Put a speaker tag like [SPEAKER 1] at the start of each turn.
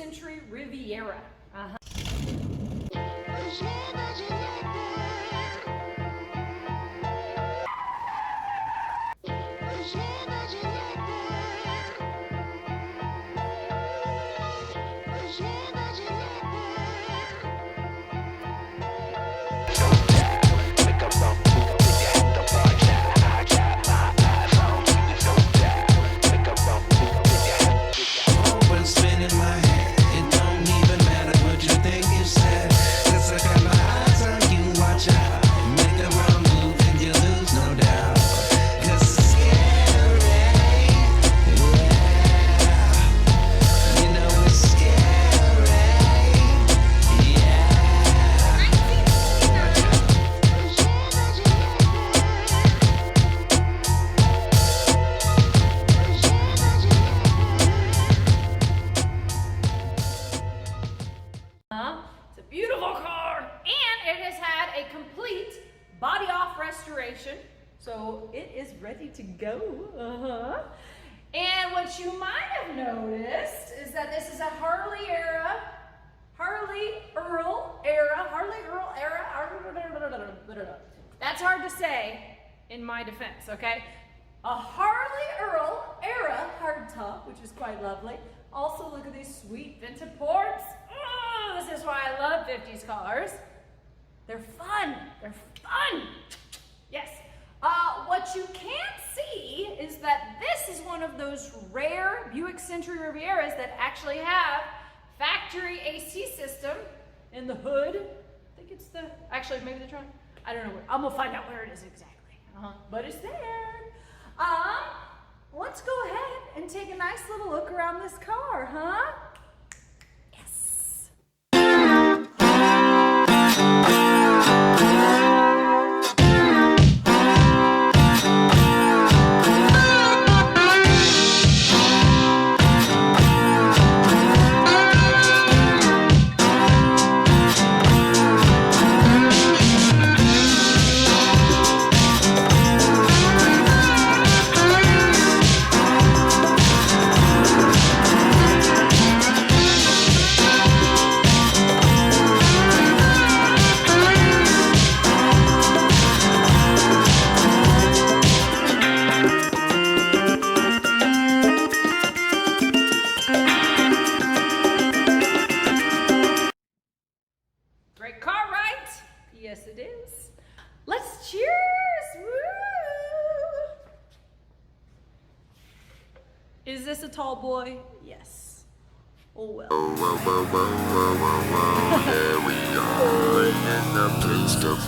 [SPEAKER 1] Century Riviera. It's a beautiful car, and it has had a complete body off restoration, so it is ready to go. And what you might have noticed is that this is a Harley Earl era. That's hard to say in my defense, okay? A Harley Earl era hardtop, which is quite lovely. Also, look at these sweet vented ports. Oh, this is why I love 50s cars. They're fun. They're fun. Yes. What you can't see is that this is one of those rare Buick Century Rivieras that actually have factory AC system in the hood. I think it's the, actually maybe the trunk. I don't know where. I'm gonna find out where it is exactly. But it's there. Let's go ahead and take a nice little look around this car, huh? Yes. Great car, right? Yes, it is. Let's cheers! Woo! Is this a tall boy? Yes. Oh well.
[SPEAKER 2] There we are in the place of